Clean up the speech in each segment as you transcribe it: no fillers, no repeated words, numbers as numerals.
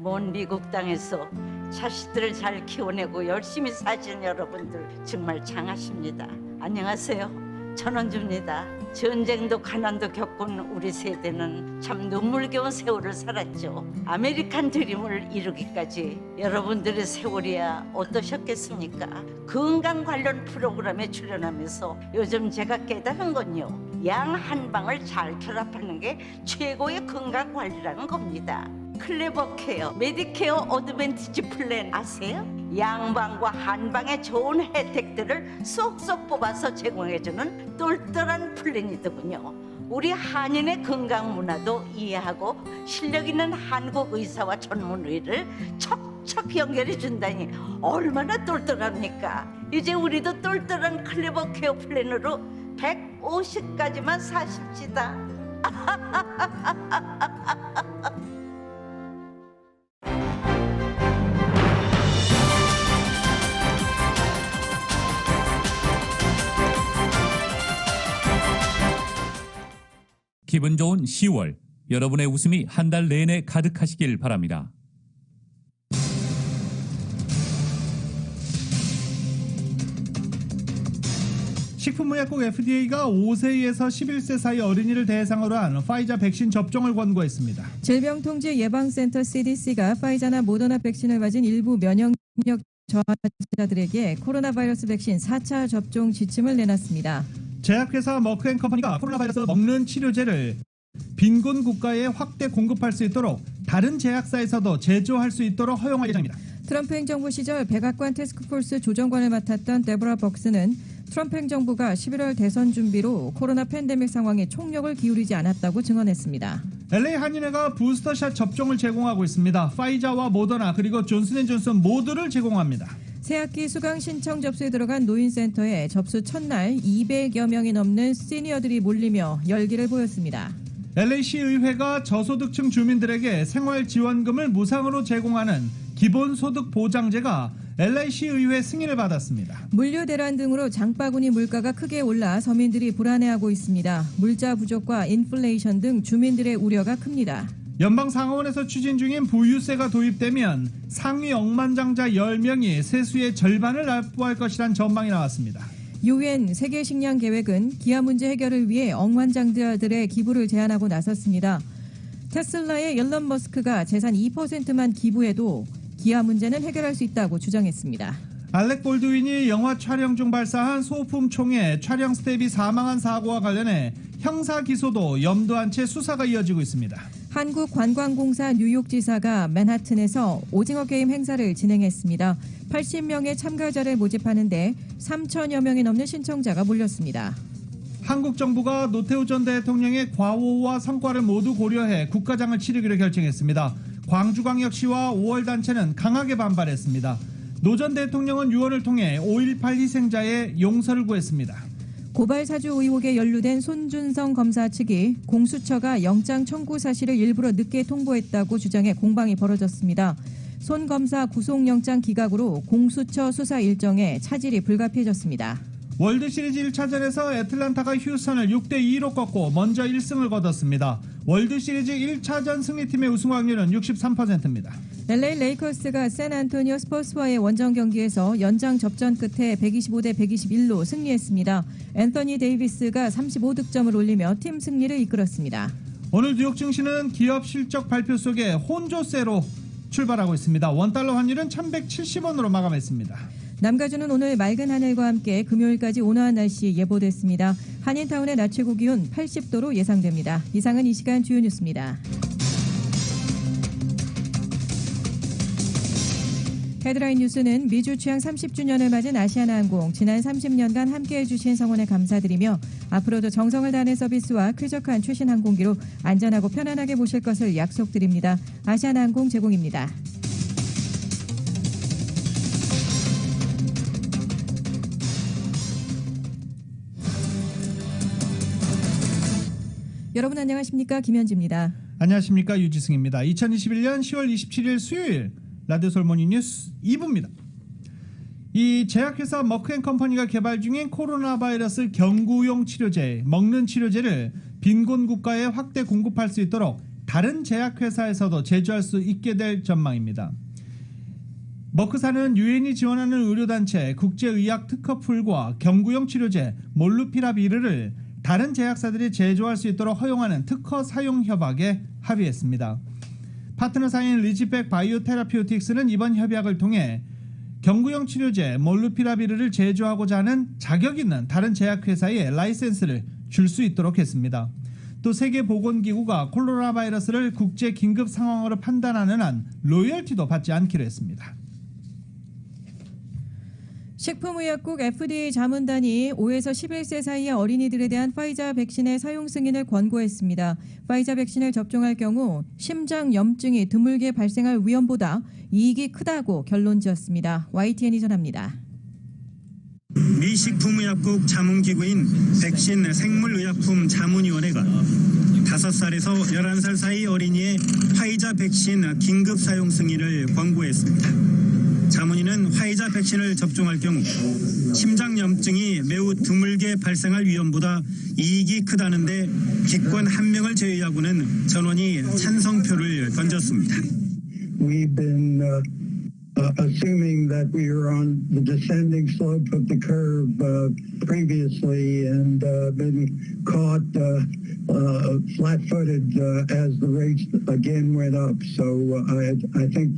먼 미국 땅에서 자식들을 잘 키워내고 열심히 사신 여러분들 정말 장하십니다. 안녕하세요. 전원주입니다. 전쟁도 가난도 겪은 우리 세대는 참 눈물겨운 세월을 살았죠. 아메리칸 드림을 이루기까지 여러분들의 세월이야 어떠셨겠습니까? 건강 관련 프로그램에 출연하면서 요즘 제가 깨달은 건요, 양 한 방을 잘 결합하는 게 최고의 건강 관리라는 겁니다. 클레버 케어, 메디케어 어드밴티지 플랜 아세요? 양방과 한방의 좋은 혜택들을 쏙쏙 뽑아서 제공해주는 똘똘한 플랜이더군요. 우리 한인의 건강 문화도 이해하고 실력 있는 한국 의사와 전문의를 척척 연결해 준다니 얼마나 똘똘합니까? 이제 우리도 똘똘한 클레버 케어 플랜으로 150까지만 사십시다. 기분 좋은 10월, 여러분의 웃음이 한 달 내내 가득하시길 바랍니다. 식품의약국 FDA가 5세에서 11세 사이 어린이를 대상으로 한 파이자 백신 접종을 권고했습니다. 질병통제예방센터 CDC가 파이자나 모더나 백신을 맞은 일부 면역력 저하자들에게 코로나 바이러스 백신 4차 접종 지침을 내놨습니다. 제약회사 머크앤컴퍼니가 코로나 바이러스 먹는 치료제를 빈곤 국가에 확대 공급할 수 있도록 다른 제약사에서도 제조할 수 있도록 허용할 예정입니다. 트럼프 행정부 시절 백악관 태스크포스 조정관을 맡았던 데보라 벅스는 트럼프 행정부가 11월 대선 준비로 코로나 팬데믹 상황에 총력을 기울이지 않았다고 증언했습니다. LA 한인회가 부스터샷 접종을 제공하고 있습니다. 파이자와 모더나 그리고 존슨앤존슨 모두를 제공합니다. 새학기 수강 신청 접수에 들어간 노인센터에 접수 첫날 200여 명이 넘는 시니어들이 몰리며 열기를 보였습니다. LA시 의회가 저소득층 주민들에게 생활지원금을 무상으로 제공하는 기본소득보장제가 LA시 의회 승인을 받았습니다. 물류 대란 등으로 장바구니 물가가 크게 올라 서민들이 불안해하고 있습니다. 물자 부족과 인플레이션 등 주민들의 우려가 큽니다. 연방상원에서 추진 중인 부유세가 도입되면 상위 억만장자 10명이 세수의 절반을 납부할 것이란 전망이 나왔습니다. UN 세계식량계획은 기아 문제 해결을 위해 억만장자들의 기부를 제안하고 나섰습니다. 테슬라의 일론 머스크가 재산 2%만 기부해도 기아 문제는 해결할 수 있다고 주장했습니다. 알렉 볼드윈이 영화 촬영 중 발사한 소품 총에 촬영 스텝이 사망한 사고와 관련해 형사 기소도 염두한 채 수사가 이어지고 있습니다. 한국관광공사 뉴욕지사가 맨하튼에서 오징어 게임 행사를 진행했습니다. 80명의 참가자를 모집하는데 3천여 명이 넘는 신청자가 몰렸습니다. 한국 정부가 노태우 전 대통령의 과오와 성과를 모두 고려해 국가장을 치르기로 결정했습니다. 광주광역시와 5월 단체는 강하게 반발했습니다. 노 전 대통령은 유언을 통해 5.18 희생자의 용서를 구했습니다. 고발 사주 의혹에 연루된 손준성 검사 측이 공수처가 영장 청구 사실을 일부러 늦게 통보했다고 주장해 공방이 벌어졌습니다. 손 검사 구속영장 기각으로 공수처 수사 일정에 차질이 불가피해졌습니다. 월드시리즈 1차전에서 애틀란타가 휴스턴을 6대2로 꺾고 먼저 1승을 거뒀습니다. 월드시리즈 1차전 승리팀의 우승 확률은 63%입니다. LA 레이커스가 샌안토니오 스퍼스와의 원정 경기에서 연장 접전 끝에 125대 121로 승리했습니다. 앤서니 데이비스가 35득점을 올리며 팀 승리를 이끌었습니다. 오늘 뉴욕 증시는 기업 실적 발표 속에 혼조세로 출발하고 있습니다. 원달러 환율은 1170원으로 마감했습니다. 남가주는 오늘 맑은 하늘과 함께 금요일까지 온화한 날씨 예보됐습니다. 한인타운의 낮 최고 기온 80도로 예상됩니다. 이상은 이 시간 주요 뉴스입니다. 헤드라인 뉴스는 미주 취항 30주년을 맞은 아시아나항공 지난 30년간 함께해 주신 성원에 감사드리며 앞으로도 정성을 다하는 서비스와 쾌적한 최신 항공기로 안전하고 편안하게 모실 것을 약속드립니다. 아시아나항공 제공입니다. 여러분 안녕하십니까? 김현지입니다. 안녕하십니까? 유지승입니다. 2021년 10월 27일 수요일 라디오 솔모니 뉴스 2부입니다. 이 제약회사 머크앤컴퍼니가 개발 중인 코로나 바이러스 경구용 치료제, 먹는 치료제를 빈곤 국가에 확대 공급할 수 있도록 다른 제약회사에서도 제조할 수 있게 될 전망입니다. 머크사는 유엔이 지원하는 의료단체 국제의학특허풀과 경구용 치료제 몰누피라비르를 다른 제약사들이 제조할 수 있도록 허용하는 특허 사용 협약에 합의했습니다. 파트너사인 리지백 바이오테라피우틱스는 이번 협약을 통해 경구용 치료제 몰누피라비르를 제조하고자 하는 자격 있는 다른 제약회사에 라이센스를 줄 수 있도록 했습니다. 또 세계보건기구가 코로나 바이러스를 국제 긴급 상황으로 판단하는 한 로열티도 받지 않기로 했습니다. 식품의약국 FDA 자문단이 5에서 11세 사이의 어린이들에 대한 파이자 백신의 사용 승인을 권고했습니다. 파이자 백신을 접종할 경우 심장염증이 드물게 발생할 위험보다 이익이 크다고 결론지었습니다. YTN이 전합니다. 미 식품의약국 자문기구인 백신 생물의약품 자문위원회가 5살에서 11살 사이 어린이의 화이자 백신 긴급 사용 승인을 권고했습니다. 자문위는 화이자 백신을 접종할 경우 심장염증이 매우 드물게 발생할 위험보다 이익이 크다는데 기권 1명을 제외하고는 전원이 찬성표를 던졌습니다. We've been assuming that we are on the descending slope of the curve previously and been caught flat-footed as the rates again went up. So I think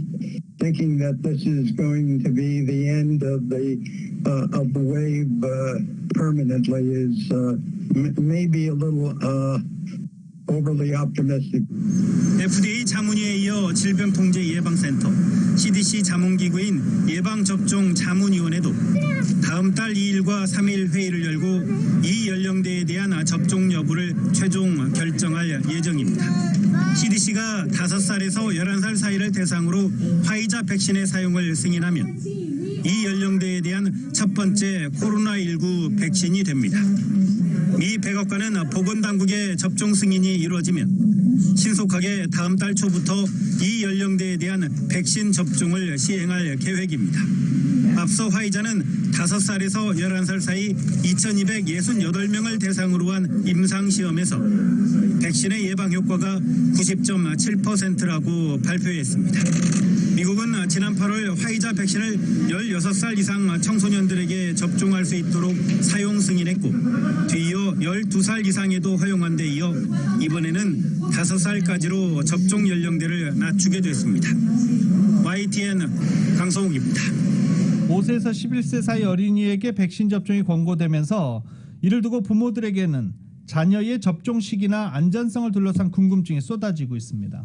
thinking that this is going to be the end of the wave permanently is maybe a little overly optimistic. FDA 자문위에 이어 질병통제예방센터, CDC 자문기구인 예방접종 자문위원회도 다음 달 2일과 3일 회의를 열고 이 연령대에 대한 접종 여부를 최종 결정할 예정입니다. CDC가 5살에서 11살 사이를 대상으로 화이자 백신의 사용을 승인하면 이 연령대에 대한 첫 번째 코로나19 백신이 됩니다. 미 백악관은 보건당국의 접종 승인이 이루어지면 신속하게 다음 달 초부터 이 연령대에 대한 백신 접종을 시행할 계획입니다. 앞서 화이자는 5살에서 11살 사이 2,268명을 대상으로 한 임상시험에서 백신의 예방 효과가 90.7%라고 발표했습니다. 미국은 지난 8월 화이자 백신을 16살 이상 청소년들에게 접종할 수 있도록 사용 승인했고 뒤이어 12살 이상에도 허용한 데 이어 이번에는 5살까지로 접종 연령대를 낮추게 됐습니다. YTN 강성욱입니다. 5세에서 11세 사이 어린이에게 백신 접종이 권고되면서 이를 두고 부모들에게는 자녀의 접종 시기나 안전성을 둘러싼 궁금증이 쏟아지고 있습니다.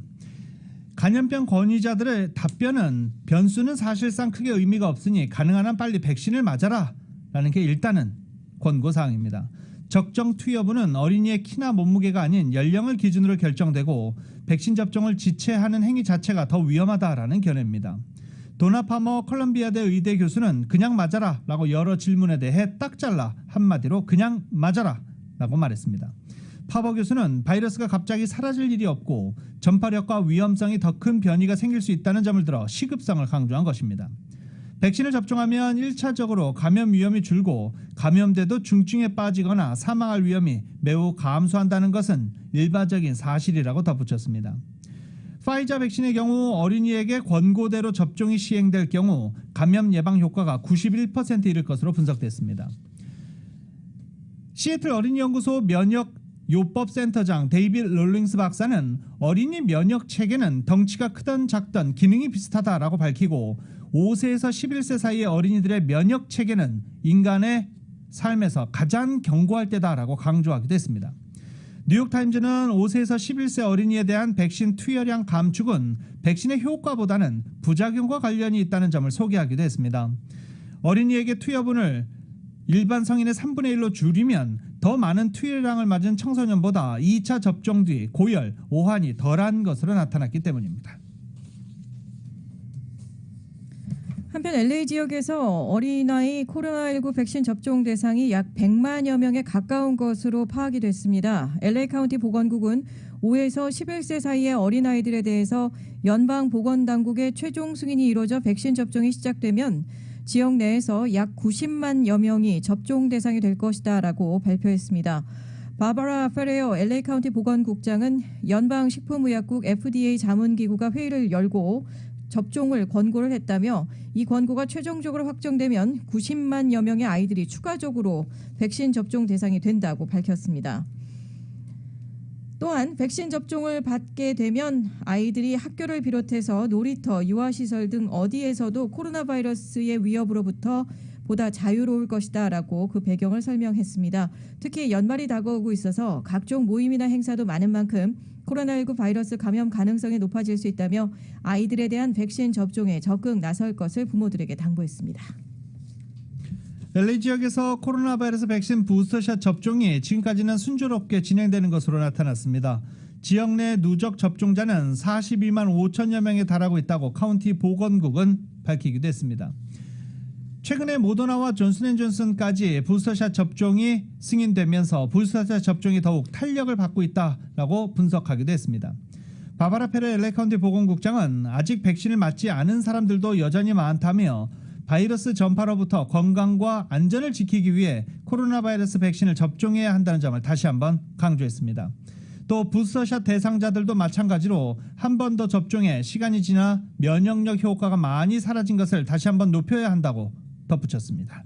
감염병 권위자들의 답변은 변수는 사실상 크게 의미가 없으니 가능한 한 빨리 백신을 맞아라 라는 게 일단은 권고사항입니다. 적정 투여 여부는 어린이의 키나 몸무게가 아닌 연령을 기준으로 결정되고 백신 접종을 지체하는 행위 자체가 더 위험하다라는 견해입니다. 도나 파머 컬럼비아대 의대 교수는 그냥 맞아라 라고 여러 질문에 대해 딱 잘라 한마디로 그냥 맞아라 라고 말했습니다. 파버 교수는 바이러스가 갑자기 사라질 일이 없고 전파력과 위험성이 더 큰 변이가 생길 수 있다는 점을 들어 시급성을 강조한 것입니다. 백신을 접종하면 1차적으로 감염 위험이 줄고 감염돼도 중증에 빠지거나 사망할 위험이 매우 감소한다는 것은 일반적인 사실이라고 덧붙였습니다. 파이자 백신의 경우 어린이에게 권고대로 접종이 시행될 경우 감염 예방 효과가 91% 이를 것으로 분석됐습니다. 시애틀 어린이연구소 면역요법센터장 데이빗 롤링스 박사는 어린이 면역 체계는 덩치가 크든 작든 기능이 비슷하다라고 밝히고 5세에서 11세 사이의 어린이들의 면역 체계는 인간의 삶에서 가장 견고할 때다라고 강조하기도 했습니다. 뉴욕타임즈는 5세에서 11세 어린이에 대한 백신 투여량 감축은 백신의 효과보다는 부작용과 관련이 있다는 점을 소개하기도 했습니다. 어린이에게 투여분을 일반 성인의 3분의 1로 줄이면 더 많은 투여량을 맞은 청소년보다 2차 접종 뒤 고열, 오한이 덜한 것으로 나타났기 때문입니다. 한편 LA 지역에서 어린아이 코로나19 백신 접종 대상이 약 100만여 명에 가까운 것으로 파악이 됐습니다. LA 카운티 보건국은 5에서 11세 사이의 어린아이들에 대해서 연방보건당국의 최종 승인이 이루어져 백신 접종이 시작되면 지역 내에서 약 90만여 명이 접종 대상이 될 것이다라고 발표했습니다. 바바라 페레어 LA 카운티 보건국장은 연방식품의약국 FDA 자문기구가 회의를 열고 접종을 권고를 했다며 이 권고가 최종적으로 확정되면 90만여 명의 아이들이 추가적으로 백신 접종 대상이 된다고 밝혔습니다. 또한 백신 접종을 받게 되면 아이들이 학교를 비롯해서 놀이터, 유아시설 등 어디에서도 코로나 바이러스의 위협으로부터 보다 자유로울 것이다라고 그 배경을 설명했습니다. 특히 연말이 다가오고 있어서 각종 모임이나 행사도 많은 만큼 코로나19 바이러스 감염 가능성이 높아질 수 있다며 아이들에 대한 백신 접종에 적극 나설 것을 부모들에게 당부했습니다. LA 지역에서 코로나 바이러스 백신 부스터샷 접종이 지금까지는 순조롭게 진행되는 것으로 나타났습니다. 지역 내 누적 접종자는 42만 5천여 명에 달하고 있다고 카운티 보건국은 밝히기도 했습니다. 최근에 모더나와 존슨앤존슨까지 부스터샷 접종이 승인되면서 부스터샷 접종이 더욱 탄력을 받고 있다라고 분석하기도 했습니다. 바바라 페레 LA 카운티 보건국장은 아직 백신을 맞지 않은 사람들도 여전히 많다며 바이러스 전파로부터 건강과 안전을 지키기 위해 코로나 바이러스 백신을 접종해야 한다는 점을 다시 한번 강조했습니다. 또 부스터샷 대상자들도 마찬가지로 한 번 더 접종해 시간이 지나 면역력 효과가 많이 사라진 것을 다시 한번 높여야 한다고 덧붙였습니다.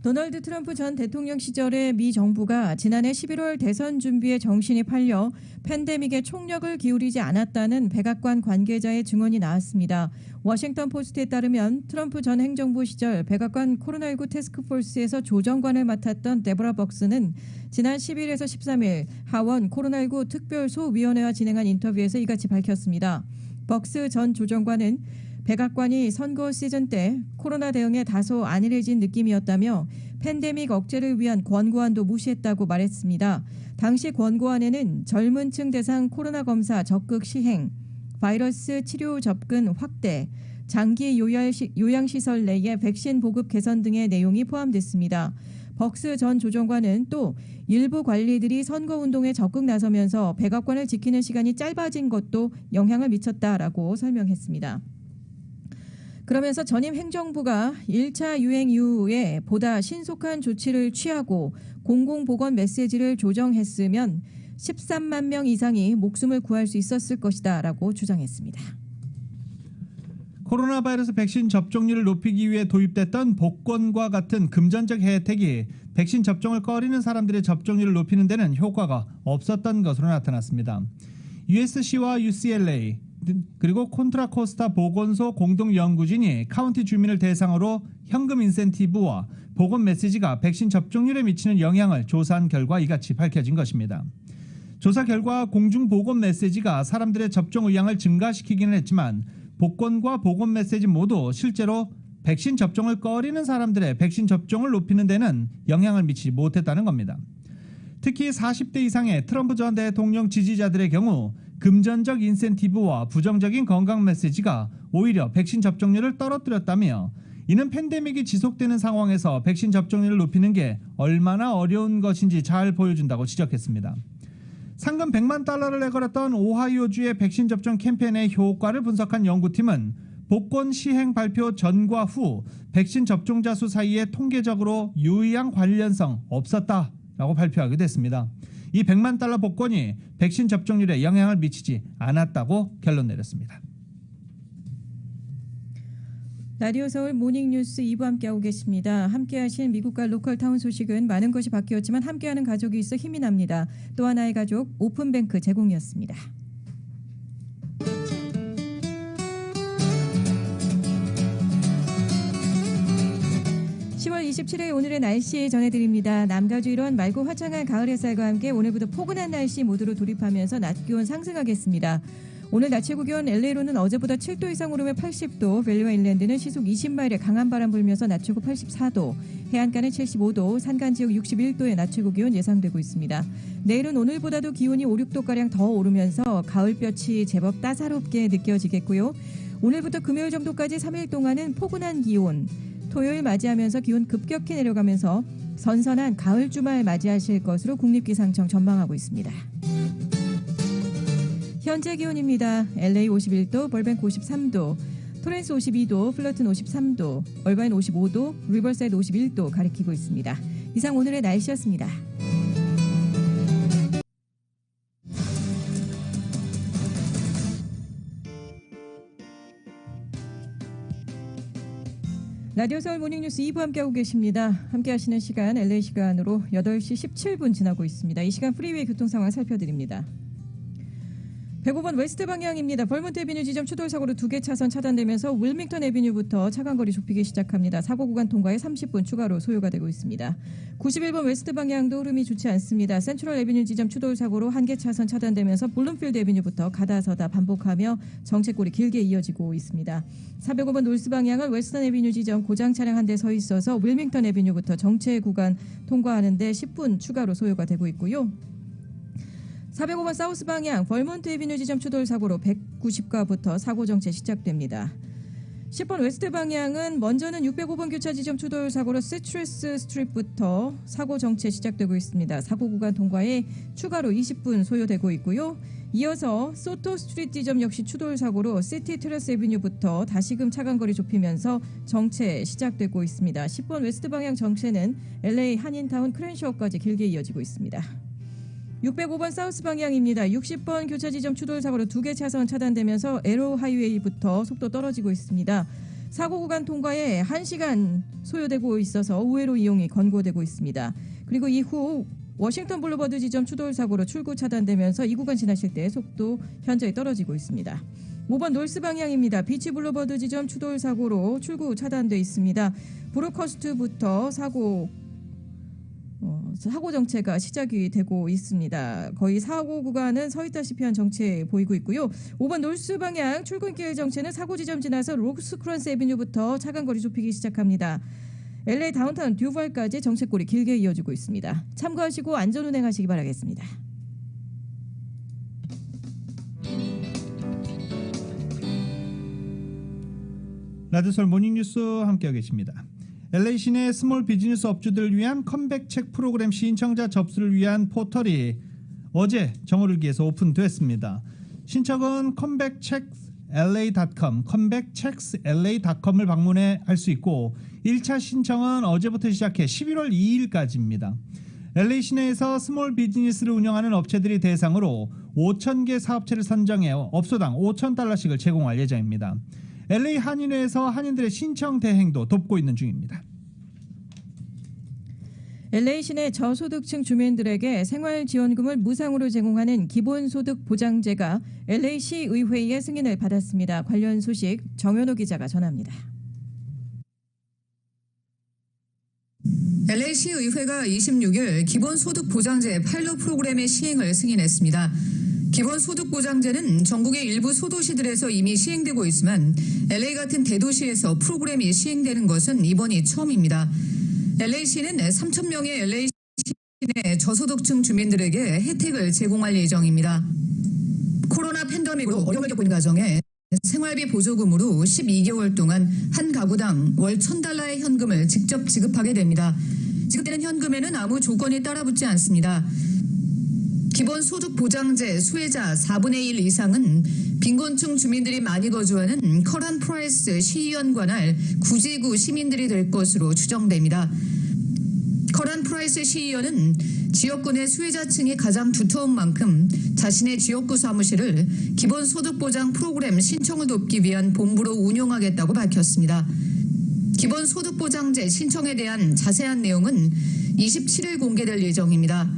도널드 트럼프 전 대통령 시절의 미 정부가 지난해 11월 대선 준비에 정신이 팔려 팬데믹에 총력을 기울이지 않았다는 백악관 관계자의 증언이 나왔습니다. 워싱턴 포스트에 따르면 트럼프 전 행정부 시절 백악관 코로나19 태스크포스에서 조정관을 맡았던 데보라 벅스는 지난 10일에서 13일 하원 코로나19 특별소위원회와 진행한 인터뷰에서 이같이 밝혔습니다. 벅스 전 조정관은 백악관이 선거 시즌 때 코로나 대응에 다소 안일해진 느낌이었다며 팬데믹 억제를 위한 권고안도 무시했다고 말했습니다. 당시 권고안에는 젊은 층 대상 코로나 검사 적극 시행, 바이러스 치료 접근 확대, 장기 요양시설 내의 백신 보급 개선 등의 내용이 포함됐습니다. 벅스 전 조정관은 또 일부 관리들이 선거운동에 적극 나서면서 백악관을 지키는 시간이 짧아진 것도 영향을 미쳤다라고 설명했습니다. 그러면서 전임 행정부가 1차 유행 이후에 보다 신속한 조치를 취하고 공공보건 메시지를 조정했으면 13만 명 이상이 목숨을 구할 수 있었을 것이다 라고 주장했습니다. 코로나 바이러스 백신 접종률을 높이기 위해 도입됐던 복권과 같은 금전적 혜택이 백신 접종을 꺼리는 사람들의 접종률을 높이는 데는 효과가 없었던 것으로 나타났습니다. USC와 UCLA 그리고 콘트라 코스타 보건소 공동연구진이 카운티 주민을 대상으로 현금 인센티브와 보건 메시지가 백신 접종률에 미치는 영향을 조사한 결과 이같이 밝혀진 것입니다. 조사 결과 공중 보건 메시지가 사람들의 접종 의향을 증가시키기는 했지만 복권과 보건 메시지 모두 실제로 백신 접종을 꺼리는 사람들의 백신 접종을 높이는 데는 영향을 미치지 못했다는 겁니다. 특히 40대 이상의 트럼프 전 대통령 지지자들의 경우 금전적 인센티브와 부정적인 건강 메시지가 오히려 백신 접종률을 떨어뜨렸다며 이는 팬데믹이 지속되는 상황에서 백신 접종률을 높이는 게 얼마나 어려운 것인지 잘 보여준다고 지적했습니다. 상금 100만 달러를 내걸었던 오하이오주의 백신 접종 캠페인의 효과를 분석한 연구팀은 복권 시행 발표 전과 후 백신 접종자 수 사이에 통계적으로 유의한 관련성 없었다라고 발표하기도 했습니다. 이 100만 달러 복권이 백신 접종률에 영향을 미치지 않았다고 결론 내렸습니다. 라디오 서울 모닝뉴스 2부 함께하고 계십니다. 함께하신 미국과 로컬타운 소식은 많은 것이 바뀌었지만 함께하는 가족이 있어 힘이 납니다. 또 하나의 가족 오픈뱅크 제공이었습니다. 10월 27일 오늘의 날씨 전해드립니다. 남가주 일원 맑고 화창한 가을 햇살과 함께 오늘부터 포근한 날씨 모드로 돌입하면서 낮 기온 상승하겠습니다. 오늘 낮 최고 기온 LA로는 어제보다 7도 이상 오르며 80도, 밸리와 인랜드는 시속 20마일의 강한 바람 불면서 낮 최고 84도, 해안가는 75도, 산간 지역 61도의 낮 최고 기온 예상되고 있습니다. 내일은 오늘보다도 기온이 5, 6도가량 더 오르면서 가을볕이 제법 따사롭게 느껴지겠고요. 오늘부터 금요일 정도까지 3일 동안은 포근한 기온, 토요일 맞이하면서 기온 급격히 내려가면서 선선한 가을 주말 맞이하실 것으로 국립기상청 전망하고 있습니다. 현재 기온입니다. LA 51도, 벌뱅크 53도, 토렌스 52도, 플러튼 53도, 얼바인 55도, 리버사이드 51도 가리키고 있습니다. 이상 오늘의 날씨였습니다. 라디오 서울 모닝뉴스 2부 함께하고 계십니다. 함께하시는 시간 LA 시간으로 8시 17분 지나고 있습니다. 이 시간 프리웨이 교통 상황 살펴드립니다. 105번 웨스트 방향입니다. 벌몬트 애비뉴 지점 추돌 사고로 2개 차선 차단되면서 윌밍턴 애비뉴부터 차간 거리 좁히기 시작합니다. 사고 구간 통과에 30분 추가로 소요가 되고 있습니다. 91번 웨스트 방향도 흐름이 좋지 않습니다. 센트럴 애비뉴 지점 추돌 사고로 1개 차선 차단되면서 블룸필드 애비뉴부터 가다서다 반복하며 정체골이 길게 이어지고 있습니다. 405번 노스 방향은 웨스턴 애비뉴 지점 고장 차량 한 대 서 있어서 윌밍턴 애비뉴부터 정체 구간 통과하는데 10분 추가로 소요가 되고 있고요. 405번 사우스 방향 벌몬트 애비뉴 지점 추돌 사고로 190가부터 사고 정체 시작됩니다. 10번 웨스트 방향은 먼저는 605번 교차 지점 추돌 사고로 시트러스 스트립부터 사고 정체 시작되고 있습니다. 사고 구간 통과에 추가로 20분 소요되고 있고요. 이어서 소토 스트리트 지점 역시 추돌 사고로 시티 테라스 애비뉴부터 다시금 차간 거리 좁히면서 정체 시작되고 있습니다. 10번 웨스트 방향 정체는 LA 한인타운 크랜셔까지 길게 이어지고 있습니다. 605번 사우스 방향입니다. 60번 교차 지점 추돌 사고로 2개 차선 차단되면서 에로 하이웨이부터 속도 떨어지고 있습니다. 사고 구간 통과에 1시간 소요되고 있어서 우회로 이용이 권고되고 있습니다. 그리고 이후 워싱턴 블루버드 지점 추돌 사고로 출구 차단되면서 이 구간 지나실 때 속도 현저히 떨어지고 있습니다. 5번 놀스 방향입니다. 비치 블루버드 지점 추돌 사고로 출구 차단돼 있습니다. 브로커스트부터 사고 정체가 시작이 되고 있습니다. 거의 사고 구간은 서 있다시피 한 정체 보이고 있고요. 5번 놀스 방향 출근길 정체는 사고 지점 지나서 로스크런스 애비뉴부터 차간 거리 좁히기 시작합니다. LA 다운타운 듀벌까지 정체골이 길게 이어지고 있습니다. 참고하시고 안전운행하시기 바라겠습니다. 라디오 서울 모닝뉴스 함께하고 계십니다. LA 시내 스몰 비즈니스 업주들을 위한 컴백 책 프로그램 신청자 접수를 위한 포털이 어제 정오를 기해서 오픈됐습니다. 신청은 컴백책la.com, 컴백책la.com을 방문해 할 수 있고 1차 신청은 어제부터 시작해 11월 2일까지입니다. LA 시내에서 스몰 비즈니스를 운영하는 업체들이 대상으로 5,000개 사업체를 선정해 업소당 $5,000씩을 제공할 예정입니다. LA 한인회에서 한인들의 신청 대행도 돕고 있는 중입니다. LA 시내 저소득층 주민들에게 생활지원금을 무상으로 제공하는 기본소득 보장제가 LA 시의회의 승인을 받았습니다. 관련 소식 정현호 기자가 전합니다. LA 시의회가 26일 기본소득 보장제 파일럿 프로그램의 시행을 승인했습니다. 기본소득보장제는 전국의 일부 소도시들에서 이미 시행되고 있지만 LA 같은 대도시에서 프로그램이 시행되는 것은 이번이 처음입니다. LA시는 3,000명의 LA 시내 저소득층 주민들에게 혜택을 제공할 예정입니다. 코로나 팬데믹으로 어려움을 겪고 있는 가정에 생활비 보조금으로 12개월 동안 한 가구당 월 $1,000의 현금을 직접 지급하게 됩니다. 지급되는 현금에는 아무 조건이 따라붙지 않습니다. 기본소득보장제 수혜자 4분의 1 이상은 빈곤층 주민들이 많이 거주하는 커런 프라이스 시의원 관할 구지구 시민들이 될 것으로 추정됩니다. 커런 프라이스 시의원은 지역군의 수혜자층이 가장 두터운 만큼 자신의 지역구 사무실을 기본소득보장 프로그램 신청을 돕기 위한 본부로 운용하겠다고 밝혔습니다. 기본소득보장제 신청에 대한 자세한 내용은 27일 공개될 예정입니다.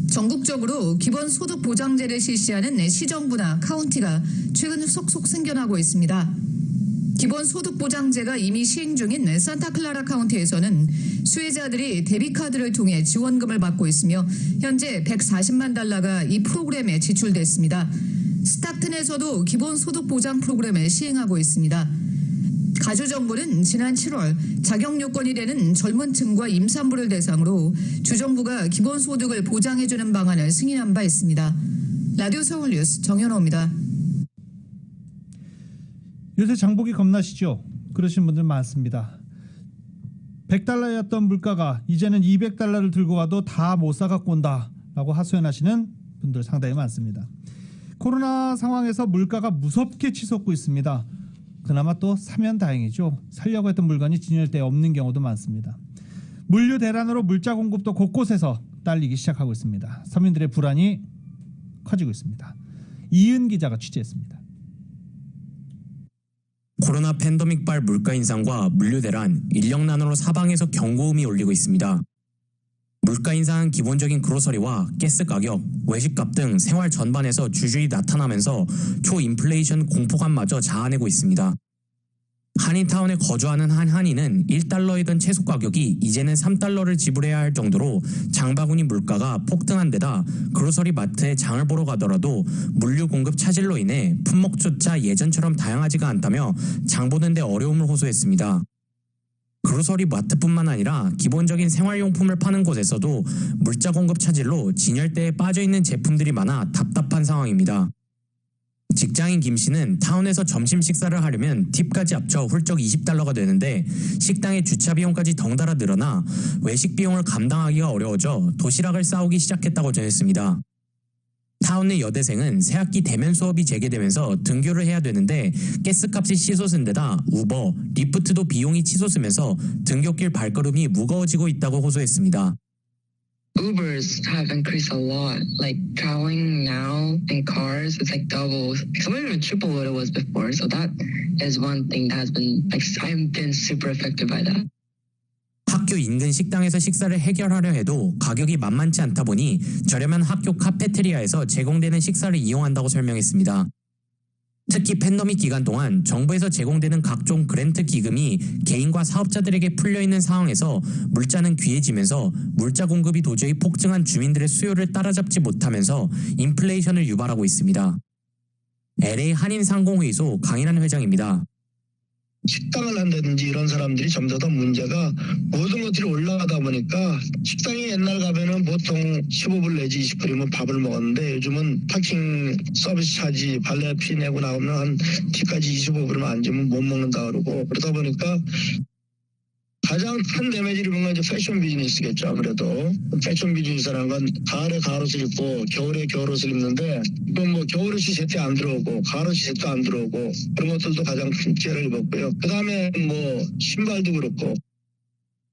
전국적으로 기본소득보장제를 실시하는 시정부나 카운티가 최근 속속 생겨나고 있습니다. 기본소득보장제가 이미 시행 중인 산타클라라 카운티에서는 수혜자들이 데비카드를 통해 지원금을 받고 있으며 현재 $140만 이 프로그램에 지출됐습니다. 스타튼에서도 기본소득보장 프로그램을 시행하고 있습니다. 가주정부는 지난 7월 자격 요건이 되는 젊은 층과 임산부를 대상으로 주정부가 기본소득을 보장해주는 방안을 승인한 바 있습니다. 라디오 서울 뉴스 정현호입니다. 요새 장보기 겁나시죠? 그러신 분들 많습니다. $100였던 물가가 이제는 $200를 들고 가도 다 못 사갖고 온다라고 하소연하시는 분들 상당히 많습니다. 코로나 상황에서 물가가 무섭게 치솟고 있습니다. 그나마 또 사면 다행이죠. 살려고 했던 물건이 진열대에 없는 경우도 많습니다. 물류 대란으로 물자 공급도 곳곳에서 딸리기 시작하고 있습니다. 서민들의 불안이 커지고 있습니다. 이은 기자가 취재했습니다. 코로나 팬데믹발 물가 인상과 물류 대란, 인력난으로 사방에서 경고음이 울리고 있습니다. 물가 인상은 기본적인 그로서리와 가스 가격, 외식값 등 생활 전반에서 주주히 나타나면서 초인플레이션 공포감마저 자아내고 있습니다. 한인타운에 거주하는 한 한인은 1달러이던 채소 가격이 이제는 3달러를 지불해야 할 정도로 장바구니 물가가 폭등한 데다 그로서리 마트에 장을 보러 가더라도 물류 공급 차질로 인해 품목조차 예전처럼 다양하지가 않다며 장 보는 데 어려움을 호소했습니다. 그로서리 마트뿐만 아니라 기본적인 생활용품을 파는 곳에서도 물자 공급 차질로 진열대에 빠져있는 제품들이 많아 답답한 상황입니다. 직장인 김 씨는 타운에서 점심 식사를 하려면 팁까지 합쳐 훌쩍 20달러가 되는데 식당의 주차 비용까지 덩달아 늘어나 외식 비용을 감당하기가 어려워져 도시락을 싸오기 시작했다고 전했습니다. 타운 내 여대생은 새학기 대면 수업이 재개되면서 등교를 해야 되는데 가스값이 치솟은 데다 우버, 리프트도 비용이 치솟으면서 등굣길 발걸음이 무거워지고 있다고 호소했습니다. Ubers have increased a lot. Like traveling now in cars, it's like double, some of even triple what it was before. So that is one thing that has been, like, I've been super affected by that. 학교 인근 식당에서 식사를 해결하려 해도 가격이 만만치 않다 보니 저렴한 학교 카페테리아에서 제공되는 식사를 이용한다고 설명했습니다. 특히 팬데믹 기간 동안 정부에서 제공되는 각종 그랜트 기금이 개인과 사업자들에게 풀려있는 상황에서 물자는 귀해지면서 물자 공급이 도저히 폭증한 주민들의 수요를 따라잡지 못하면서 인플레이션을 유발하고 있습니다. LA 한인상공회의소 강인한 회장입니다. 식당을 한다든지 이런 사람들이 점점 더 문제가 모든 것들이 올라가다 보니까 식당이 옛날 가면은 보통 15불 내지 20불이면 밥을 먹었는데 요즘은 파킹 서비스 차지 발레피 내고 나오면 한 티까지 25불이면 안 주면 못 먹는다 그러고 그러다 보니까 가장 큰 데미지를 입은 건 이제 패션 비즈니스겠죠. 아무래도 패션 비즈니스라는 건 가을에 가을옷을 입고 겨울에 겨울옷을 입는데 또 뭐 겨울옷이 제때 안 들어오고 가을옷이 제때 안 들어오고 그런 것들도 가장 큰 피해를 입었고요. 그다음에 뭐 신발도 그렇고.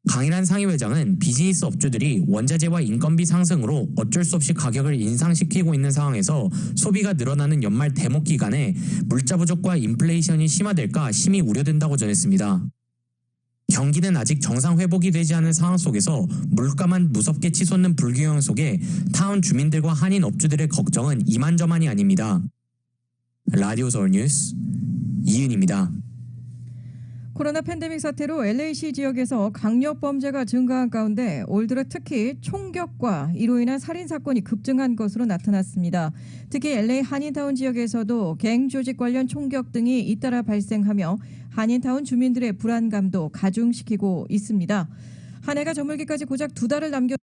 강인한 상임회장은 비즈니스 업주들이 원자재와 인건비 상승으로 어쩔 수 없이 가격을 인상시키고 있는 상황에서 소비가 늘어나는 연말 대목 기간에 물자 부족과 인플레이션이 심화될까 심히 우려된다고 전했습니다. 경기는 아직 정상 회복이 되지 않은 상황 속에서 물가만 무섭게 치솟는 불균형 속에 타운 주민들과 한인 업주들의 걱정은 이만저만이 아닙니다. 라디오 서울 뉴스 이은입니다. 코로나 팬데믹 사태로 LA시 지역에서 강력 범죄가 증가한 가운데 올 들어 특히 총격과 이로 인한 살인 사건이 급증한 것으로 나타났습니다. 특히 LA 한인타운 지역에서도 갱 조직 관련 총격 등이 잇따라 발생하며 한인타운 주민들의 불안감도 가중시키고 있습니다. 한 해가 저물기까지 고작 2달을 남겨둔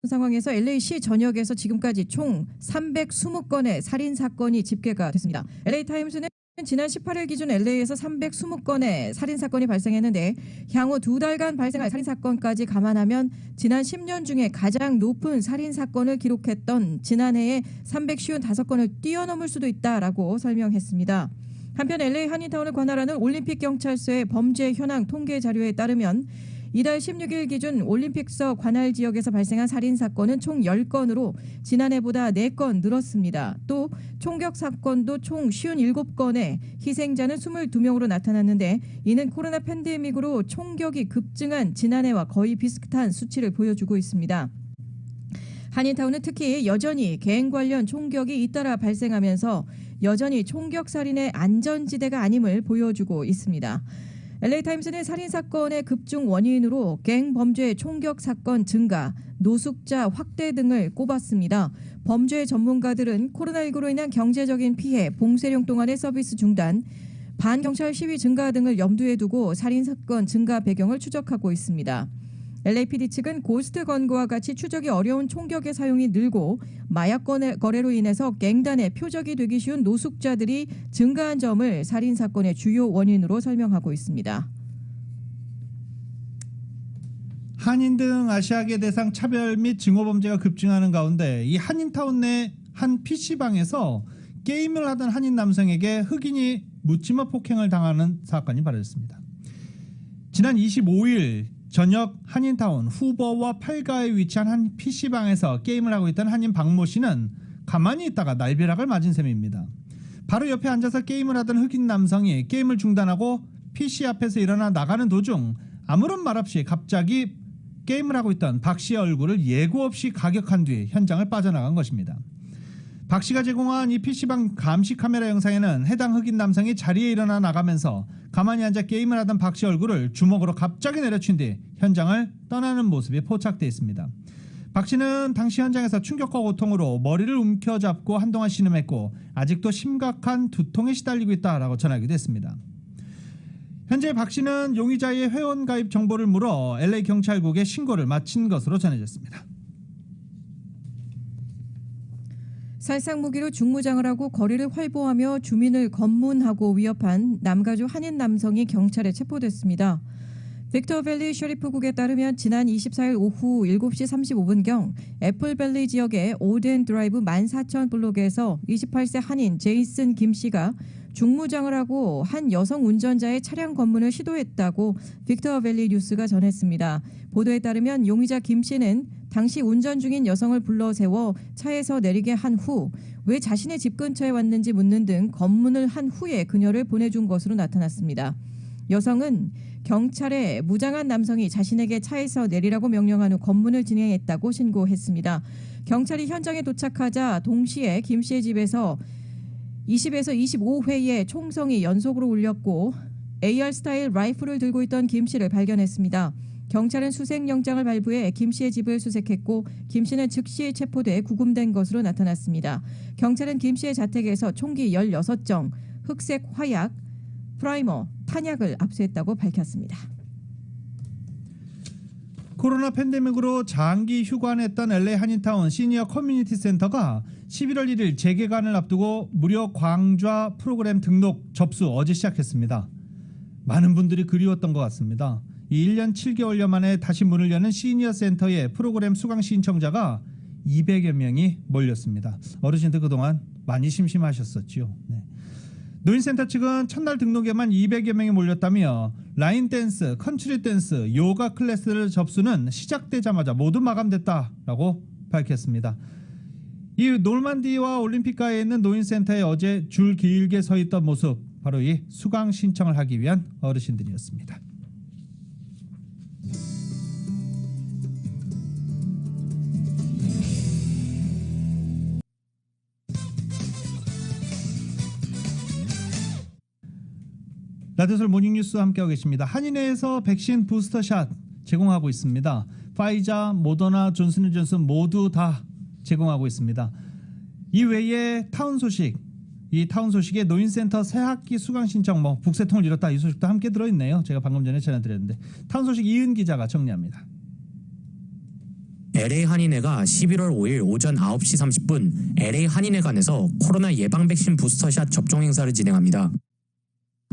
상황에서 LA시 전역에서 지금까지 총 320건의 살인 사건이 집계가 됐습니다. LA타임스는 지난 18일 기준 LA에서 320건의 살인사건이 발생했는데 향후 2달간 발생할 살인사건까지 감안하면 지난 10년 중에 가장 높은 살인사건을 기록했던 지난해의 355건을 뛰어넘을 수도 있다라고 설명했습니다. 한편 LA 한인타운을 관할하는 올림픽 경찰서의 범죄 현황 통계 자료에 따르면 이달 16일 기준 올림픽서 관할 지역에서 발생한 살인사건은 총 10건으로 지난해보다 4건 늘었습니다. 또 총격 사건도 총 57건에 희생자는 22명으로 나타났는데 이는 코로나 팬데믹으로 총격이 급증한 지난해와 거의 비슷한 수치를 보여주고 있습니다. 한인타운은 특히 여전히 갱 관련 총격이 잇따라 발생하면서 여전히 총격 살인의 안전지대가 아님을 보여주고 있습니다. LA타임스는 살인사건의 급증 원인으로 갱 범죄 총격 사건 증가, 노숙자 확대 등을 꼽았습니다. 범죄 전문가들은 코로나19로 인한 경제적인 피해, 봉쇄령 동안의 서비스 중단, 반경찰 시위 증가 등을 염두에 두고 살인사건 증가 배경을 추적하고 있습니다. LAPD 측은 고스트 건거와 같이 추적이 어려운 총격의 사용이 늘고 마약 거래로 인해서 갱단의 표적이 되기 쉬운 노숙자들이 증가한 점을 살인사건의 주요 원인으로 설명하고 있습니다. 한인 등 아시아계 대상 차별 및 증오범죄가 급증하는 가운데 이 한인타운 내 한 PC방에서 게임을 하던 한인 남성에게 흑인이 묻지마 폭행을 당하는 사건이 발生했습니다. 지난 25일 전역 한인타운 후보와 8가에 위치한 한 PC방에서 게임을 하고 있던 한인 박모 씨는 가만히 있다가 날벼락을 맞은 셈입니다. 바로 옆에 앉아서 게임을 하던 흑인 남성이 게임을 중단하고 PC 앞에서 일어나 나가는 도중 아무런 말 없이 갑자기 게임을 하고 있던 박 씨의 얼굴을 예고 없이 가격한 뒤 현장을 빠져나간 것입니다. 박 씨가 제공한 이 PC방 감시 카메라 영상에는 해당 흑인 남성이 자리에 일어나 나가면서 가만히 앉아 게임을 하던 박 씨 얼굴을 주먹으로 갑자기 내려친 뒤 현장을 떠나는 모습이 포착되어 있습니다. 박 씨는 당시 현장에서 충격과 고통으로 머리를 움켜잡고 한동안 신음했고 아직도 심각한 두통에 시달리고 있다라고 전하기도 했습니다. 현재 박 씨는 용의자의 회원 가입 정보를 물어 LA 경찰국에 신고를 마친 것으로 전해졌습니다. 살상 무기로 중무장을 하고 거리를 활보하며 주민을 검문하고 위협한 남가주 한인 남성이 경찰에 체포됐습니다. 빅터밸리 셔리프국에 따르면 지난 24일 오후 7시 35분경 애플밸리 지역의 오덴 드라이브 14,000 블록에서 28세 한인 제이슨 김 씨가 중무장을 하고 한 여성 운전자의 차량 검문을 시도했다고 빅터밸리 뉴스가 전했습니다. 보도에 따르면 용의자 김 씨는 당시 운전 중인 여성을 불러 세워 차에서 내리게 한 후 왜 자신의 집 근처에 왔는지 묻는 등 검문을 한 후에 그녀를 보내준 것으로 나타났습니다. 여성은 경찰에 무장한 남성이 자신에게 차에서 내리라고 명령한 후 검문을 진행했다고 신고했습니다. 경찰이 현장에 도착하자 동시에 김 씨의 집에서 20에서 25회의 총성이 연속으로 울렸고 AR 스타일 라이플을 들고 있던 김 씨를 발견했습니다. 경찰은 수색영장을 발부해 김 씨의 집을 수색했고 김 씨는 즉시 체포돼 구금된 것으로 나타났습니다. 경찰은 김 씨의 자택에서 총기 16정, 흑색 화약, 프라이머, 탄약을 압수했다고 밝혔습니다. 코로나 팬데믹으로 장기 휴관했던 LA 한인타운 시니어 커뮤니티 센터가 11월 1일 재개관을 앞두고 무료 광좌 프로그램 등록 접수 어제 시작했습니다. 많은 분들이 그리웠던 것 같습니다. 이 1년 7개월여 만에 다시 문을 여는 시니어 센터의 프로그램 수강 신청자가 200여 명이 몰렸습니다. 어르신들 그동안 많이 심심하셨었죠. 네. 노인센터 측은 첫날 등록에만 200여 명이 몰렸다며 라인 댄스, 컨트리 댄스, 요가 클래스를 접수는 시작되자마자 모두 마감됐다라고 밝혔습니다. 이 놀만디와 올림픽가에 있는 노인센터에 어제 줄 길게 서 있던 모습, 바로 이 수강 신청을 하기 위한 어르신들이었습니다. 라디오솔 모닝뉴스 함께하고 계십니다. 한인회에서 백신 부스터샷 제공하고 있습니다. 파이자, 모더나, 존슨앤존슨 모두 다 제공하고 있습니다. 이 외에 타운 소식, 이 타운 소식에 노인센터 새학기 수강 신청 북새통을 이뤘다 이 소식도 함께 들어있네요. 제가 방금 전에 전해드렸는데 타운 소식 이은 기자가 정리합니다. LA 한인회가 11월 5일 오전 9시 30분 LA 한인회관에서 코로나 예방 백신 부스터샷 접종 행사를 진행합니다.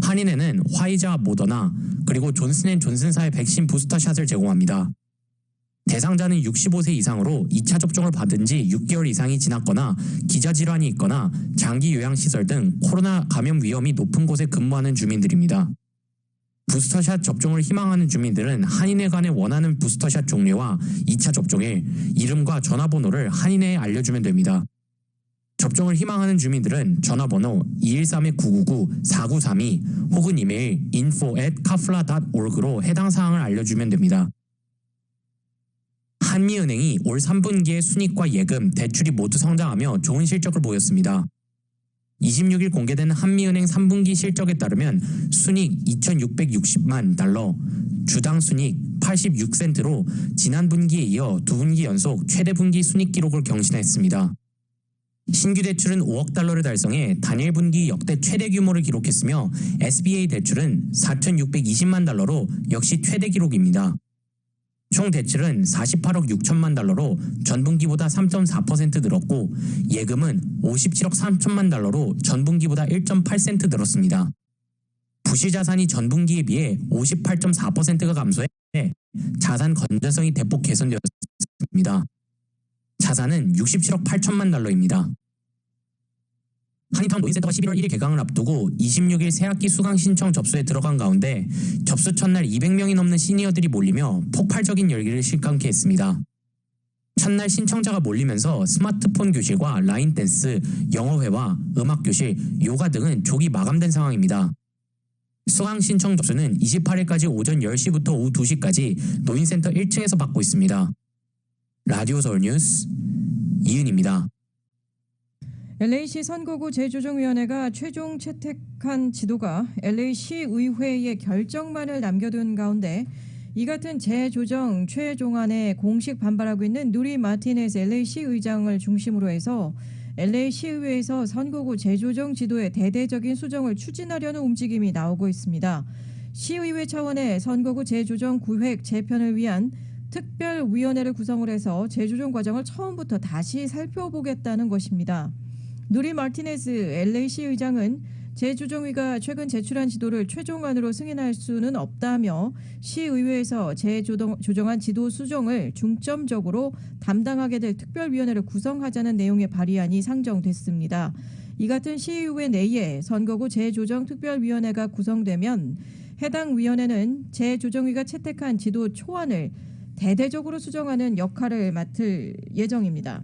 한인회는 화이자, 모더나 그리고 존슨앤존슨사의 백신 부스터샷을 제공합니다. 대상자는 65세 이상으로 2차 접종을 받은 지 6개월 이상이 지났거나 기저질환이 있거나 장기 요양시설 등 코로나 감염 위험이 높은 곳에 근무하는 주민들입니다. 부스터샷 접종을 희망하는 주민들은 한인회관에 원하는 부스터샷 종류와 2차 접종일, 이름과 전화번호를 한인회에 알려주면 됩니다. 접종을 희망하는 주민들은 전화번호 213-999-4932 혹은 이메일 info@kafla.org로 해당 사항을 알려주면 됩니다. 한미은행이 올 3분기에 순이익과 예금, 대출이 모두 성장하며 좋은 실적을 보였습니다. 26일 공개된 한미은행 3분기 실적에 따르면 순이익 2,660만 달러, 주당 순이익 86센트로 지난 분기에 이어 두 분기 연속 최대 분기 순이익 기록을 경신했습니다. 신규 대출은 5억 달러를 달성해 단일 분기 역대 최대 규모를 기록했으며 SBA 대출은 4,620만 달러로 역시 최대 기록입니다. 총 대출은 48억 6천만 달러로 전분기보다 3.4% 늘었고 예금은 57억 3천만 달러로 전분기보다 1.8% 늘었습니다. 부실자산이 전분기에 비해 58.4%가 감소해 자산 건전성이 대폭 개선되었습니다. 자산은 67억 8천만 달러입니다. 한인타운 노인센터가 11월 1일 개강을 앞두고 26일 새학기 수강 신청 접수에 들어간 가운데 접수 첫날 200명이 넘는 시니어들이 몰리며 폭발적인 열기를 실감케 했습니다. 첫날 신청자가 몰리면서 스마트폰 교실과 라인 댄스, 영어회화, 음악 교실, 요가 등은 조기 마감된 상황입니다. 수강 신청 접수는 28일까지 오전 10시부터 오후 2시까지 노인센터 1층에서 받고 있습니다. 라디오 서울 뉴스 이은입니다. LA시 선거구 재조정위원회가 최종 채택한 지도가 LA시의회의 결정만을 남겨둔 가운데 이 같은 재조정 최종안에 공식 반발하고 있는 누리 마티네스 LA시의장을 중심으로 해서 LA시의회에서 선거구 재조정 지도의 대대적인 수정을 추진하려는 움직임이 나오고 있습니다. 시의회 차원의 선거구 재조정 구획 재편을 위한 특별위원회를 구성을 해서 재조정 과정을 처음부터 다시 살펴보겠다는 것입니다. 누리 마티네스 LA시 의장은 재조정위가 최근 제출한 지도를 최종안으로 승인할 수는 없다며 시의회에서 재조정한 지도 수정을 중점적으로 담당하게 될 특별위원회를 구성하자는 내용의 발의안이 상정됐습니다. 이 같은 시의회 내에 선거구 재조정 특별위원회가 구성되면 해당 위원회는 재조정위가 채택한 지도 초안을 대대적으로 수정하는 역할을 맡을 예정입니다.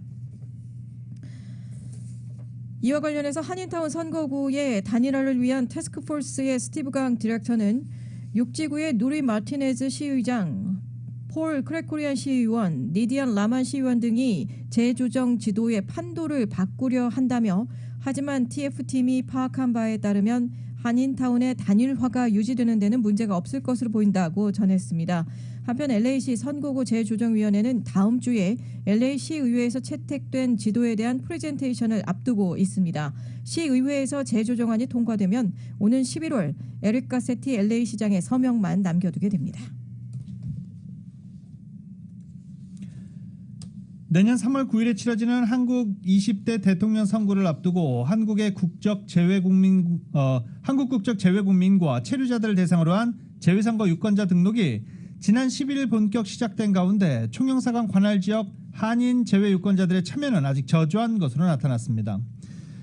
이와 관련해서 한인타운 선거구의 단일화를 위한 태스크포스의 스티브 강 디렉터는 육지구의 누리 마티네즈 시의장, 폴 크레코리안 시의원, 니디안 라만 시의원 등이 재조정 지도의 판도를 바꾸려 한다며 하지만 TF팀이 파악한 바에 따르면 한인타운의 단일화가 유지되는 데는 문제가 없을 것으로 보인다고 전했습니다. 한편 LA시 선거구 재조정위원회는 다음 주에 LA시의회에서 채택된 지도에 대한 프레젠테이션을 앞두고 있습니다. 시의회에서 재조정안이 통과되면 오는 11월 에릭 가세티 LA시장의 서명만 남겨두게 됩니다. 내년 3월 9일에 치러지는 한국 20대 대통령 선거를 앞두고 한국 국적 재외국민과 체류자들을 대상으로 한 재외선거 유권자 등록이 지난 11일 본격 시작된 가운데 총영사관 관할 지역 한인 재외 유권자들의 참여는 아직 저조한 것으로 나타났습니다.